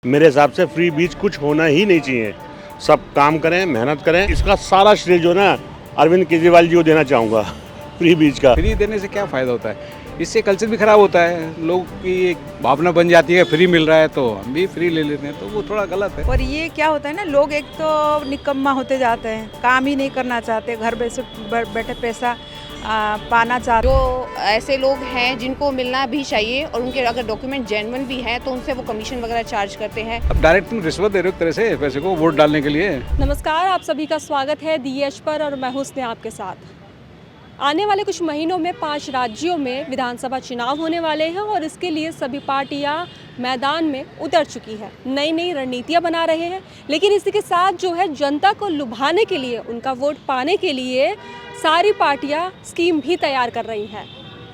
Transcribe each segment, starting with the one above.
मेरे हिसाब से फ्री बीज कुछ होना ही नहीं चाहिए। सब काम करें, मेहनत करें। इसका सारा श्रेय जो ना अरविंद केजरीवाल जी को देना चाहूँगा फ्री बीज का। फ्री देने से क्या फ़ायदा होता है? इससे कल्चर भी ख़राब होता है। लोग की एक भावना बन जाती है फ्री मिल रहा है तो हम भी फ्री ले लेते हैं, तो वो थोड़ा गलत है। और ये क्या होता है ना, लोग एक तो निकम्मा होते जाते हैं, काम ही नहीं करना चाहते, घर बैठे पैसा पाना चाहते। जो ऐसे लोग हैं जिनको मिलना भी चाहिए और उनके अगर डॉक्यूमेंट जेन्युइन भी हैं तो उनसे वो कमीशन वगैरह चार्ज करते हैं। अब डायरेक्ट तुम रिश्वत दे रहे हो एक तरह से पैसे को वोट डालने के लिए। नमस्कार, आप सभी का स्वागत है DH पर और मैं हुस्न आपके साथ। आने वाले कुछ महीनों में 5 राज्यों में विधानसभा चुनाव होने वाले हैं और इसके लिए सभी पार्टियां मैदान में उतर चुकी है, नई नई रणनीतियां बना रहे हैं। लेकिन इसी के साथ जो है जनता को लुभाने के लिए, उनका वोट पाने के लिए सारी पार्टियां स्कीम भी तैयार कर रही हैं।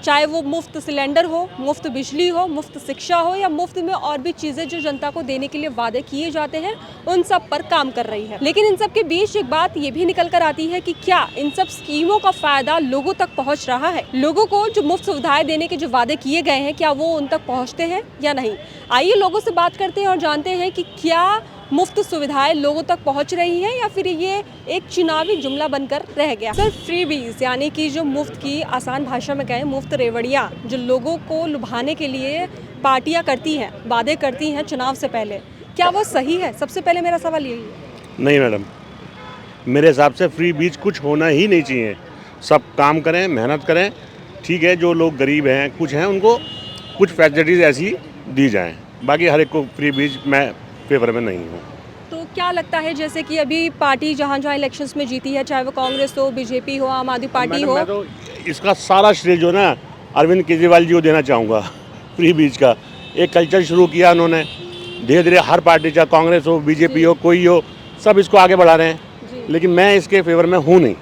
चाहे वो मुफ्त सिलेंडर हो, मुफ्त बिजली हो, मुफ्त शिक्षा हो या मुफ्त में और भी चीज़ें जो जनता को देने के लिए वादे किए जाते हैं, उन सब पर काम कर रही है। लेकिन इन सब के बीच एक बात ये भी निकल कर आती है कि क्या इन सब स्कीमों का फायदा लोगों तक पहुंच रहा है? लोगों को जो मुफ्त सुविधाएं देने के जो वादे किए गए हैं, क्या वो उन तक पहुँचते हैं या नहीं? आइए लोगों से बात करते हैं और जानते हैं कि क्या मुफ्त सुविधाएं लोगों तक पहुंच रही हैं या फिर ये एक चुनावी जुमला बनकर रह गया। सर, फ्री बीज यानी कि जो मुफ्त की, आसान भाषा में कहें मुफ्त रेवड़ियां, जो लोगों को लुभाने के लिए पार्टियां करती हैं, वादे करती हैं चुनाव से पहले, क्या वो सही है? सबसे पहले मेरा सवाल यही है। नहीं मैडम, मेरे हिसाब से फ्री बीज कुछ होना ही नहीं चाहिए। सब काम करें, मेहनत करें। ठीक है, जो लोग गरीब हैं, कुछ हैं, उनको कुछ फैसिलिटीज़ ऐसी दी जाएँ। बाकी हर एक को फ्री बीज मैं फेवर में नहीं हूँ। तो क्या लगता है, जैसे कि अभी पार्टी जहाँ जहाँ इलेक्शंस में जीती है, चाहे वो कांग्रेस हो, बीजेपी हो, आम आदमी पार्टी हो, मैं तो इसका सारा श्रेय जो ना अरविंद केजरीवाल जी को देना चाहूँगा फ्री बीज का। एक कल्चर शुरू किया उन्होंने, धीरे धीरे हर पार्टी, चाहे कांग्रेस हो, बीजेपी हो, कोई हो, सब इसको आगे बढ़ा रहे हैं। लेकिन मैं इसके फेवर में हूँ नहीं।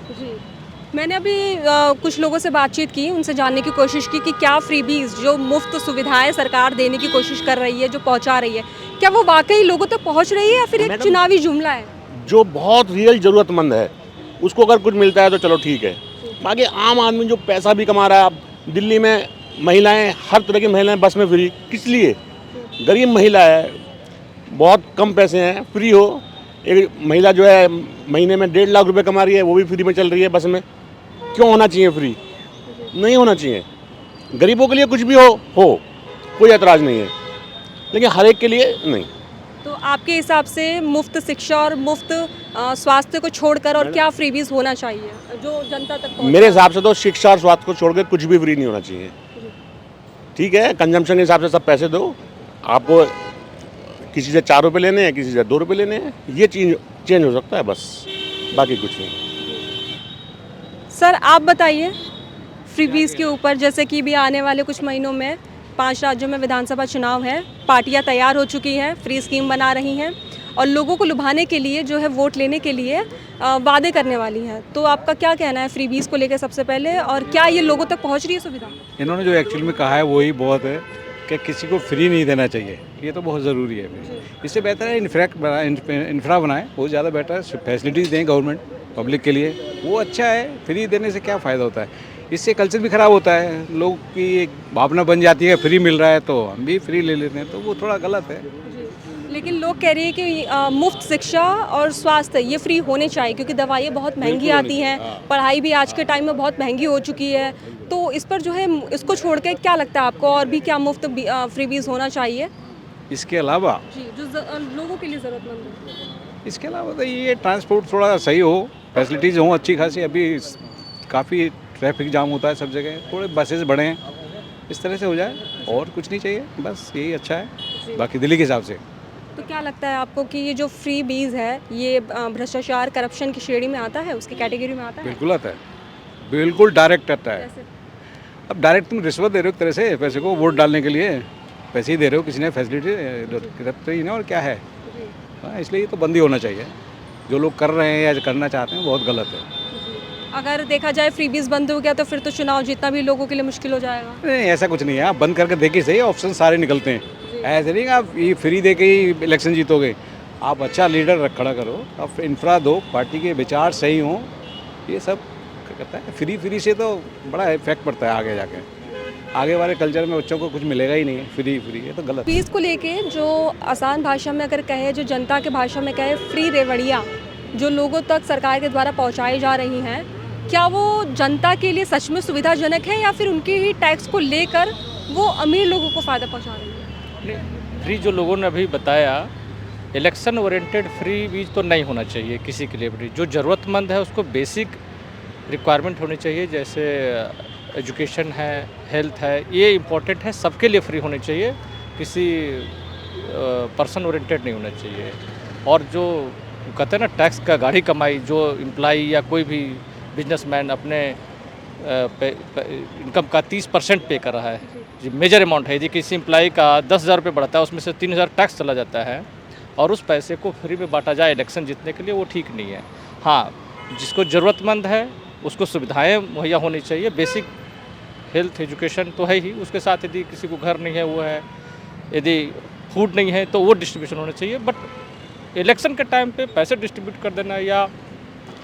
मैंने अभी कुछ लोगों से बातचीत की, उनसे जानने की कोशिश की कि क्या फ्रीबीज, जो मुफ्त सुविधाएं सरकार देने की कोशिश कर रही है, जो पहुंचा रही है, क्या वो वाकई लोगों तक पहुंच रही है या फिर एक चुनावी जुमला है? जो बहुत रियल ज़रूरतमंद है उसको अगर कुछ मिलता है तो चलो ठीक है। बाकी आम आदमी जो पैसा भी कमा रहा है, अब दिल्ली में महिलाएँ, हर तरह की महिलाएँ बस में फ्री, किस लिए? गरीब महिला है, बहुत कम पैसे हैं, फ्री हो। एक महिला जो है महीने में 1.5 लाख रुपए कमा रही है, वो भी फ्री में चल रही है बस में। क्यों होना चाहिए फ्री? नहीं होना चाहिए। गरीबों के लिए कुछ भी हो, कोई ऐतराज़ नहीं है, लेकिन हर एक के लिए नहीं। तो आपके हिसाब से मुफ्त शिक्षा और मुफ्त स्वास्थ्य को छोड़कर और क्या फ्रीबीज होना चाहिए जो जनता तक पहुंचे? मेरे हिसाब से तो शिक्षा और स्वास्थ्य को छोड़ के कुछ भी फ्री नहीं होना चाहिए। ठीक है, कंजम्पशन के हिसाब से सब पैसे दो। आपको किसी से 4 रुपये लेने हैं, किसी से 2 रुपये लेने हैं, ये चेंज हो सकता है, बस, बाकी कुछ नहीं। सर, आप बताइए फ्रीबीज के ऊपर, जैसे कि भी आने वाले कुछ महीनों में 5 राज्यों में विधानसभा चुनाव है, पार्टियां तैयार हो चुकी हैं, फ्री स्कीम बना रही हैं और लोगों को लुभाने के लिए जो है वोट लेने के लिए वादे करने वाली हैं। तो आपका क्या कहना है फ्रीबीज को लेकर सबसे पहले, और क्या ये लोगों तक पहुंच रही है सुविधा? इन्होंने जो एक्चुअल में कहा है वही बहुत है कि किसी को फ्री नहीं देना चाहिए, ये तो बहुत ज़रूरी है। इससे बेहतर है इंफ्रा बनाए, बहुत ज़्यादा बेटर है। फैसिलिटीज़ दें गवर्नमेंट पब्लिक के लिए, वो अच्छा है। फ्री देने से क्या फ़ायदा होता है? इससे कल्चर भी ख़राब होता है। लोग की एक भावना बन जाती है फ्री मिल रहा है तो हम भी फ्री ले लेते हैं, तो वो थोड़ा गलत है। लेकिन लोग कह रहे हैं कि मुफ्त शिक्षा और स्वास्थ्य ये फ्री होने चाहिए, क्योंकि दवाइयाँ बहुत महंगी आती हैं, पढ़ाई भी आज के टाइम में बहुत महंगी हो चुकी है। तो इस पर जो है, इसको छोड़ के क्या लगता है आपको, और भी क्या मुफ्त फ्रीबीज होना चाहिए इसके अलावा जी, जो लोगों के लिए ज़रूरतमंद है? इसके अलावा तो ये ट्रांसपोर्ट थोड़ा सही हो, फैसिलिटीज़ हों अच्छी खासी। अभी काफ़ी ट्रैफिक जाम होता है सब जगह, थोड़े बसेस बढ़ें, इस तरह से हो जाए, और कुछ नहीं चाहिए, बस यही अच्छा है बाकी दिल्ली के हिसाब से। तो क्या लगता है आपको कि ये जो फ्री बीज है, ये भ्रष्टाचार, करप्शन की श्रेणी में आता है, उसकी कैटेगरी में आता है? बिल्कुल आता है, बिल्कुल डायरेक्ट आता है। कैसे? अब डायरेक्ट तुम रिश्वत दे रहे हो एक तरह से पैसे को वोट डालने के लिए, पैसे ही दे रहे हो, किसी ने फैसिलिटी रखते ही ना, और क्या है। हाँ, इसलिए ये तो बंद ही होना चाहिए। जो लोग कर रहे हैं या करना चाहते हैं बहुत गलत है। अगर देखा जाए फ्रीबीज बंद हो गया तो फिर तो चुनाव जीतना भी लोगों के लिए मुश्किल हो जाएगा। नहीं, ऐसा कुछ नहीं है। आप बंद करके देखिए सही, ऑप्शन सारे निकलते हैं। ऐसे नहीं कि आप ये फ्री दे के ही इलेक्शन जीतोगे। आप अच्छा लीडर खड़ा करो, आप इंफ्रा दो, पार्टी के विचार सही हों, ये सब करता है। फ्री से तो बड़ा इफेक्ट पड़ता है आगे जाके। आगे वाले कल्चर में बच्चों को कुछ मिलेगा ही नहीं, फ्री ये तो गलत है। फीस को लेके जो आसान भाषा में अगर कहे, जो जनता के भाषा में कहे, फ्री रेवड़ियाँ जो लोगों तक सरकार के द्वारा पहुँचाई जा रही हैं, क्या वो जनता के लिए सच में सुविधाजनक है या फिर उनके ही टैक्स को लेकर वो अमीर लोगों को फ़ायदा पहुँचा रही है? फ्री जो लोगों ने अभी बताया, इलेक्शन ओरिएंटेड फ्री बीज तो नहीं होना चाहिए किसी के लिए भी। जो ज़रूरतमंद है उसको बेसिक रिक्वायरमेंट होनी चाहिए, जैसे एजुकेशन है, हेल्थ है, ये इम्पोर्टेंट है, सबके लिए फ्री होनी चाहिए, किसी पर्सन ओरिएंटेड नहीं होना चाहिए। और जो कहते हैं ना टैक्स का गाढ़ी कमाई, जो एम्प्लॉई या कोई भी बिजनेसमैन अपने इनकम का 30% पे कर रहा है, जो मेजर अमाउंट है। यदि किसी एम्प्लॉई का 10,000 रुपये बढ़ता है, उसमें से 3,000 टैक्स चला जाता है और उस पैसे को फ्री में बांटा जाए इलेक्शन जीतने के लिए, वो ठीक नहीं है। हाँ, जिसको ज़रूरतमंद है उसको सुविधाएं मुहैया होनी चाहिए, बेसिक हेल्थ एजुकेशन तो है ही, उसके साथ यदि किसी को घर नहीं है वो है, यदि फूड नहीं है तो वो डिस्ट्रीब्यूशन होना चाहिए। बट इलेक्शन के टाइम पे पैसे डिस्ट्रीब्यूट कर देना या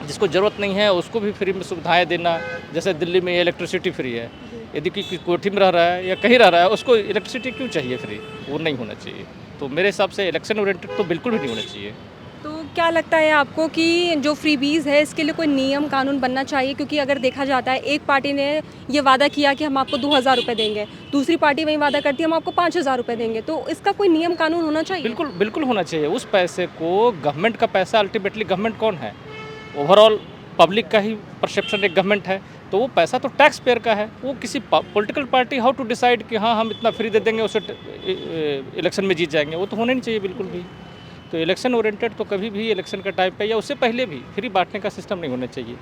जिसको ज़रूरत नहीं है उसको भी फ्री में सुविधाएं देना, जैसे दिल्ली में इलेक्ट्रिसिटी फ्री है, यदि कोई कोठी में रह रहा है या कहीं रह रहा है उसको इलेक्ट्रिसिटी क्यों चाहिए फ्री, वो नहीं होना चाहिए। तो मेरे हिसाब से इलेक्शन ओरिएंटेड तो बिल्कुल भी नहीं होना चाहिए। तो क्या लगता है आपको कि जो फ्रीबीज़ है इसके लिए कोई नियम कानून बनना चाहिए? क्योंकि अगर देखा जाता है, एक पार्टी ने ये वादा किया कि हम आपको 2,000 रुपये देंगे, दूसरी पार्टी वही वादा करती है हम आपको 5,000 रुपये देंगे, तो इसका कोई नियम कानून होना चाहिए? बिल्कुल होना चाहिए। उस पैसे को, गवर्नमेंट का पैसा, अल्टीमेटली गवर्नमेंट कौन है? ओवरऑल पब्लिक का ही परसेप्शन एक गवर्नमेंट है, तो वो पैसा तो टैक्स पेयर का है। वो किसी political party how to decide कि हाँ हम इतना फ्री दे देंगे उसे इलेक्शन में जीत जाएंगे, वो तो होना नहीं चाहिए बिल्कुल भी। तो इलेक्शन ओरिएंटेड तो कभी भी इलेक्शन का टाइम पे या उससे पहले भी फ्री बांटने का सिस्टम नहीं होना चाहिए।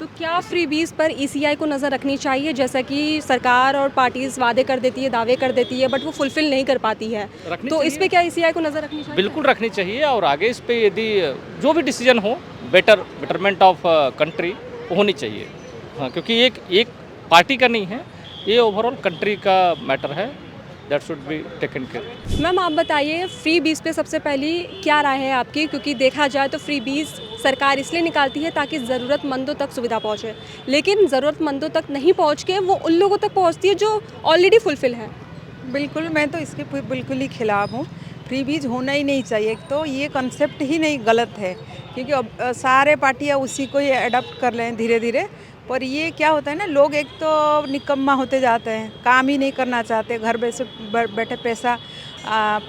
तो क्या फ्रीबीज़ पर ईसीआई को नज़र रखनी चाहिए? जैसा कि सरकार और पार्टीज वादे कर देती है, दावे कर देती है, बट वो फुलफिल नहीं कर पाती है, तो इस पे क्या ईसीआई को नज़र रखनी चाहिए? बिल्कुल रखनी चाहिए। और आगे इस पे यदि जो भी डिसीजन हो, बेटरमेंट ऑफ कंट्री होनी चाहिए। हाँ, क्योंकि एक पार्टी का नहीं है, ये ओवरऑल कंट्री का मैटर है, that should be taken care. Ma'am आप बताइए, फ्री बीज पे सबसे पहली क्या राय है आपकी? क्योंकि देखा जाए तो फ्री बीज सरकार इसलिए निकालती है ताकि ज़रूरतमंदों तक सुविधा पहुंचे, लेकिन ज़रूरतमंदों तक नहीं पहुंच के वो उन लोगों तक पहुंचती है जो ऑलरेडी फुलफिल है। बिल्कुल, मैं तो इसके बिल्कुल ही खिलाफ हूँ। फ्री बीज होना ही नहीं चाहिए। तो ये कंसेप्ट ही नहीं, गलत है, क्योंकि अब सारे पार्टियाँ उसी को ही अडॉप्ट कर लें धीरे धीरे। पर ये क्या होता है ना, लोग एक तो निकम्मा होते जाते हैं, काम ही नहीं करना चाहते, घर बैठे पैसा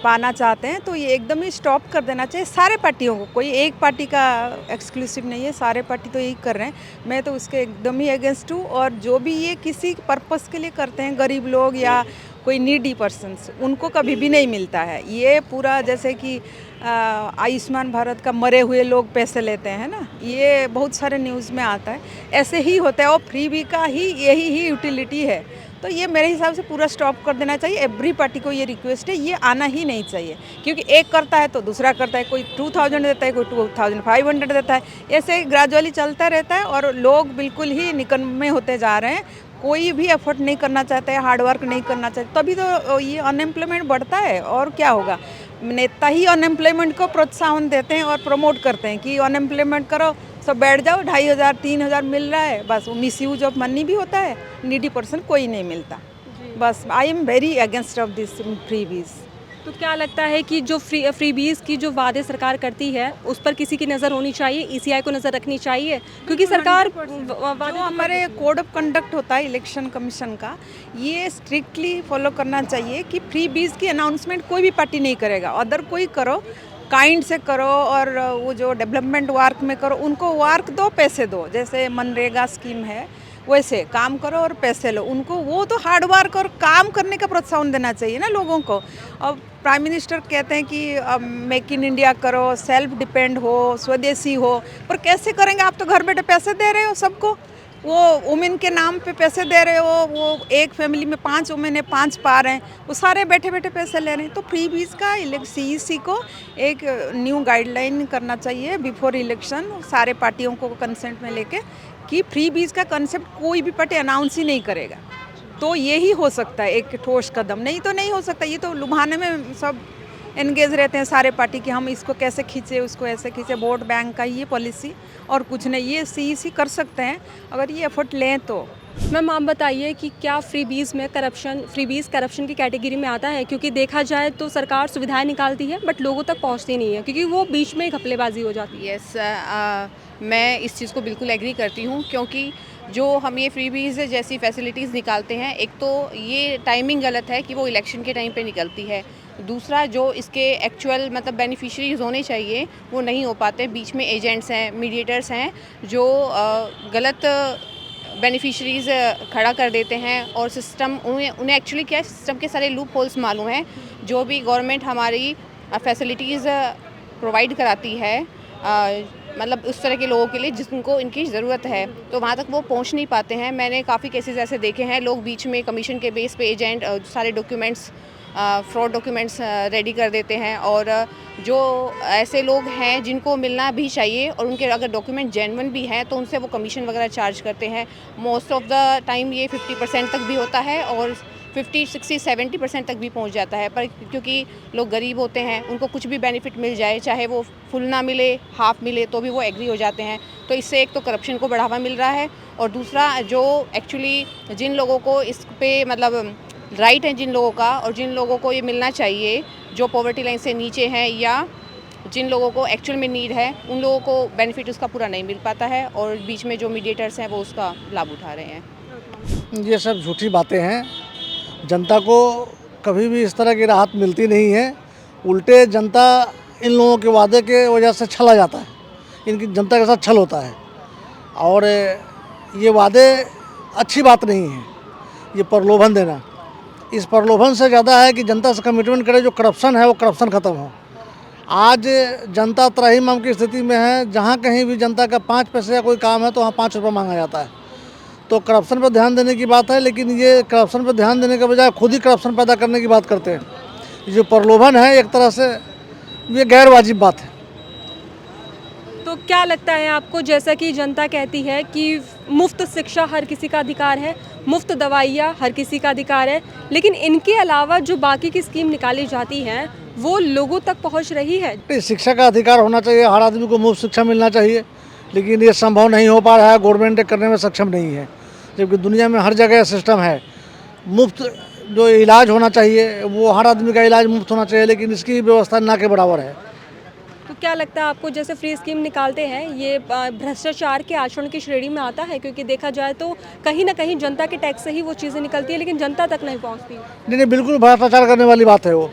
पाना चाहते हैं। तो ये एकदम ही स्टॉप कर देना चाहिए सारे पार्टियों को, कोई एक पार्टी का एक्सक्लूसिव नहीं है, सारे पार्टी तो यही कर रहे हैं। मैं तो उसके एकदम ही अगेंस्ट हूँ। और जो भी ये किसी पर्पस के लिए करते हैं, गरीब लोग या कोई नीडी पर्सन्स, उनको कभी भी नहीं मिलता है। ये पूरा जैसे कि आयुष्मान भारत का मरे हुए लोग पैसे लेते हैं ना, ये बहुत सारे न्यूज़ में आता है, ऐसे ही होता है। और फ्री बी का ही यही ही यूटिलिटी है। तो ये मेरे हिसाब से पूरा स्टॉप कर देना चाहिए। एवरी पार्टी को ये रिक्वेस्ट है, ये आना ही नहीं चाहिए, क्योंकि एक करता है तो दूसरा करता है, कोई 2,000 देता है, कोई 2,500 देता है, ऐसे ग्रेजुअली चलता रहता है। और लोग बिल्कुल ही निकम्मे होते जा रहे हैं, कोई भी एफर्ट नहीं करना चाहते हैं, हार्ड वर्क नहीं करना चाहते, तभी तो ये अनएम्प्लॉयमेंट बढ़ता है। और क्या होगा, नेता ही अनएम्प्लॉयमेंट को प्रोत्साहन देते हैं और प्रमोट करते हैं कि अनएम्प्लॉयमेंट करो, सब बैठ जाओ, 2,500 3,000 मिल रहा है, बस वो मिस यूज ऑफ मनी भी होता है, नीडी पर्सन कोई नहीं मिलता। बस I am very against of this free बीज। तो क्या लगता है कि जो फ्री बीज की जो वादे सरकार करती है उस पर किसी की नज़र होनी चाहिए, ईसीआई को नज़र रखनी चाहिए? क्योंकि सरकार जो हमारे कोड ऑफ कंडक्ट होता है इलेक्शन कमीशन का, ये स्ट्रिक्टली फॉलो करना चाहिए कि फ्री बीज की अनाउंसमेंट कोई भी पार्टी नहीं करेगा, अदर कोई करो, काइंड से करो। और वो जो डेवलपमेंट वर्क में करो, उनको वर्क दो, पैसे दो, जैसे मनरेगा स्कीम है वैसे काम करो और पैसे लो उनको। वो तो हार्ड वर्क और काम करने का प्रोत्साहन देना चाहिए ना लोगों को। अब प्राइम मिनिस्टर कहते हैं कि अब मेक इन इंडिया करो, सेल्फ डिपेंड हो, स्वदेशी हो, पर कैसे करेंगे? आप तो घर बैठे पैसे दे रहे हो सबको, वो वुमेन के नाम पे पैसे दे रहे हो, वो एक फैमिली में 5 वुमेन है, 5 पार हैं, वो सारे बैठे बैठे पैसे ले रहे हैं। तो फ्री बीज का CEC को एक न्यू गाइडलाइन करना चाहिए बिफोर इलेक्शन, सारे पार्टियों को कंसेंट में लेके, कि फ्री बीज का कंसेप्ट कोई भी पार्टी अनाउंस ही नहीं करेगा। तो यही हो सकता है एक ठोस कदम, नहीं तो नहीं हो सकता। ये तो लुभाने में सब एंगेज रहते हैं सारे पार्टी कि हम इसको कैसे खींचे, उसको ऐसे खींचे। वोट बैंक का ये पॉलिसी और कुछ नहीं, ये सी कर सकते हैं अगर ये एफर्ट लें तो। मैम आप बताइए कि क्या फ्रीबीज़ में फ्रीबीज़ करप्शन की कैटेगरी में आता है? क्योंकि देखा जाए तो सरकार सुविधाएं निकालती है बट लोगों तक पहुंचती नहीं है, क्योंकि वो बीच में ही घपलेबाजी हो जाती है। यस, मैं इस चीज़ को बिल्कुल एग्री करती हूँ, क्योंकि जो हम ये फ्रीबीज़ जैसी फैसिलिटीज़ निकालते हैं, एक तो ये टाइमिंग गलत है कि वो इलेक्शन के टाइम पे निकलती है। दूसरा, जो इसके एक्चुअल मतलब बेनिफिशरीज़ होने चाहिए वो नहीं हो पाते। बीच में एजेंट्स हैं, मीडिएटर्स हैं जो गलत बेनिफिशरीज़ खड़ा कर देते हैं, और सिस्टम उन्हें एक्चुअली क्या है, सिस्टम के सारे लूप होल्स मालूम हैं। जो भी गवर्नमेंट हमारी फैसिलिटीज़ प्रोवाइड कराती है, मतलब उस तरह के लोगों के लिए जिनको इनकी ज़रूरत है, तो वहाँ तक वो पहुँच नहीं पाते हैं। मैंने काफ़ी केसेस ऐसे देखे हैं, लोग बीच में कमीशन के बेस पे एजेंट सारे डॉक्यूमेंट्स, फ्रॉड डॉक्यूमेंट्स रेडी कर देते हैं, और जो ऐसे लोग हैं जिनको मिलना भी चाहिए और उनके अगर डॉक्यूमेंट जेन्युइन भी हैं तो उनसे वो कमीशन वगैरह चार्ज करते हैं। मोस्ट ऑफ द टाइम ये 50% तक भी होता है और 50, 60, 70% तक भी पहुंच जाता है। पर क्योंकि लोग गरीब होते हैं, उनको कुछ भी बेनिफिट मिल जाए, चाहे वो फुल ना मिले, हाफ मिले, तो भी वो एग्री हो जाते हैं। तो इससे एक तो करप्शन को बढ़ावा मिल रहा है, और दूसरा जो एक्चुअली जिन लोगों को इस पे मतलब राइट है, जिन लोगों का, और जिन लोगों को ये मिलना चाहिए जो पॉवर्टी लाइन से नीचे हैं या जिन लोगों को एक्चुअल में नीड है, उन लोगों को बेनिफिट उसका पूरा नहीं मिल पाता है, और बीच में जो मीडिएटर्स हैं वो उसका लाभ उठा रहे हैं। ये सब झूठी बातें हैं। जनता को कभी भी इस तरह की राहत मिलती नहीं है। उल्टे जनता इन लोगों के वादे के वजह से छला जाता है, इनकी जनता के साथ छल होता है, और ये वादे अच्छी बात नहीं है। ये प्रलोभन देना, इस प्रलोभन से ज़्यादा है कि जनता से कमिटमेंट करे, जो करप्शन है वो करप्शन ख़त्म हो। आज जनता त्राहिमाम की स्थिति में है, जहाँ कहीं भी जनता का 5 पैसे का कोई काम है तो वहाँ 5 रुपये मांगा जाता है। तो करप्शन पर ध्यान देने की बात है, लेकिन ये करप्शन पर ध्यान देने के बजाय खुद ही करप्शन पैदा करने की बात करते हैं। ये जो प्रलोभन है, एक तरह से ये गैर वाजिब बात है। तो क्या लगता है आपको, जैसा कि जनता कहती है कि मुफ्त शिक्षा हर किसी का अधिकार है, मुफ्त दवाइयाँ हर किसी का अधिकार है, लेकिन इनके अलावा जो बाकी की स्कीम निकाली जाती हैं वो लोगों तक पहुंच रही है? शिक्षा का अधिकार होना चाहिए, हर आदमी को मुफ्त शिक्षा मिलना चाहिए, लेकिन ये संभव नहीं हो पा रहा है। गवर्नमेंट करने में सक्षम नहीं है, जबकि दुनिया में हर जगह सिस्टम है। मुफ्त जो इलाज होना चाहिए, वो हर आदमी का इलाज मुफ्त होना चाहिए, लेकिन इसकी व्यवस्था ना के बराबर है। तो क्या लगता है आपको, जैसे फ्री स्कीम निकालते हैं, ये भ्रष्टाचार के आचरण की श्रेणी में आता है? क्योंकि देखा जाए तो कहीं ना कहीं जनता के टैक्स से ही वो चीज़ें निकलती है, लेकिन जनता तक नहीं पहुंचती। नहीं, बिल्कुल भ्रष्टाचार करने वाली बात है वो।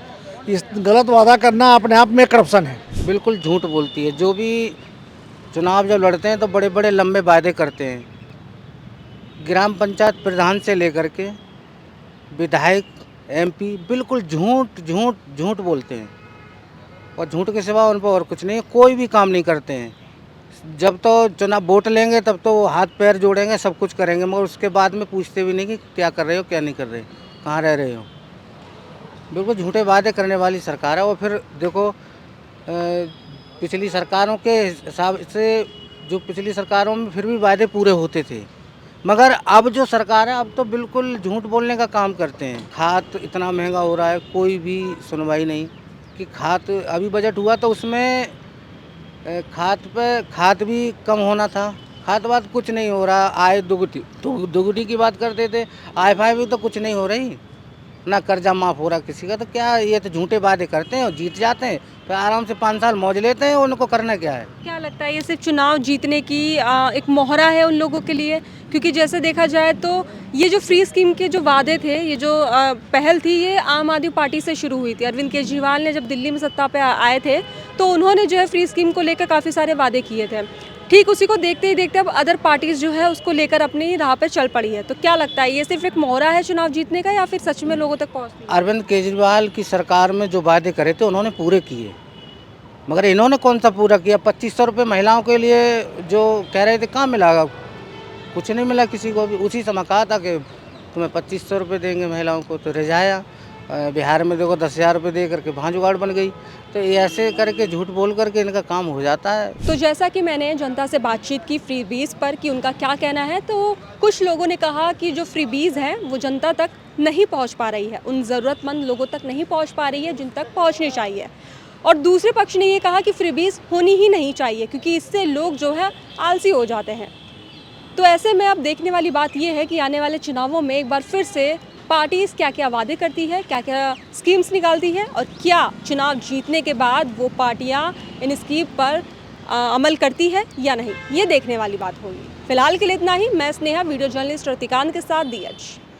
इस गलत वादा करना अपने आप में करप्शन है। बिल्कुल झूठ बोलती है। जो भी चुनाव जब लड़ते हैं तो बड़े बड़े लंबे वादे करते हैं। ग्राम पंचायत प्रधान से लेकर के विधायक, MP बिल्कुल झूठ झूठ झूठ बोलते हैं, और झूठ के सिवा उन पर और कुछ नहीं, कोई भी काम नहीं करते हैं। जब तो चुनाव वोट लेंगे तब तो हाथ पैर जोड़ेंगे, सब कुछ करेंगे, मगर उसके बाद में पूछते भी नहीं कि क्या कर रहे हो, क्या नहीं कर रहे, कहाँ रह रहे हो। बिल्कुल झूठे वादे करने वाली सरकार है। और फिर देखो, पिछली सरकारों के हिसाब से, जो पिछली सरकारों में फिर भी वादे पूरे होते थे, मगर अब जो सरकार है अब तो बिल्कुल झूठ बोलने का काम करते हैं। खाद इतना महंगा हो रहा है, कोई भी सुनवाई नहीं कि खाद, अभी बजट हुआ तो उसमें खाद भी कम होना था, खाद बात कुछ नहीं हो रहा। आय दुगुनी की बात करते थे, आय फाय भी तो कुछ नहीं हो रही, ना कर्जा माफ़ हो रहा किसी का। तो क्या, ये तो झूठे वादे करते हैं और जीत जाते हैं, फिर आराम से 5 साल मौज लेते हैं। उनको करना क्या है? क्या लगता है ये सिर्फ चुनाव जीतने की एक मोहरा है उन लोगों के लिए? क्योंकि जैसे देखा जाए तो ये जो फ्री स्कीम के जो वादे थे, ये जो पहल थी, ये आम आदमी पार्टी से शुरू हुई थी। अरविंद केजरीवाल ने जब दिल्ली में सत्ता पे आए थे तो उन्होंने जो है फ्री स्कीम को लेकर काफ़ी सारे वादे किए थे। ठीक उसी को देखते ही देखते अब अदर पार्टीज़ जो है उसको लेकर अपनी राह पे चल पड़ी है। तो क्या लगता है, ये सिर्फ एक मोहरा है चुनाव जीतने का, या फिर सच में लोगों तक पहुँचती है? अरविंद केजरीवाल की सरकार में जो वादे करे थे उन्होंने पूरे किए, मगर इन्होंने कौन सा पूरा किया? 2500 रुपये महिलाओं के लिए जो कह रहे थे, कहाँ मिला? कुछ नहीं मिला किसी को भी। उसी समय कहा था कि तुम्हें 2500 रुपये देंगे महिलाओं को, तो रिझाया। बिहार में देखो 10,000 रुपये दे करके वहाँ जुगाड़ बन गई। तो ये ऐसे करके झूठ बोल करके इनका काम हो जाता है। तो जैसा कि मैंने जनता से बातचीत की फ्रीबीज़ पर कि उनका क्या कहना है, तो कुछ लोगों ने कहा कि जो फ्रीबीज़ हैं वो जनता तक नहीं पहुंच पा रही है, उन ज़रूरतमंद लोगों तक नहीं पहुंच पा रही है जिन तक पहुंचनी चाहिए। और दूसरे पक्ष ने ये कहा कि फ्रीबीज होनी ही नहीं चाहिए क्योंकि इससे लोग जो है आलसी हो जाते हैं। तो ऐसे में अब देखने वाली बात ये है कि आने वाले चुनावों में एक बार फिर से पार्टीज़ क्या क्या वादे करती है, क्या क्या स्कीम्स निकालती है और क्या चुनाव जीतने के बाद वो पार्टियाँ इन स्कीम पर अमल करती है या नहीं, ये देखने वाली बात होगी। फिलहाल के लिए इतना ही। मैं स्नेहा, वीडियो जर्नलिस्ट रतिकांत के साथ DH।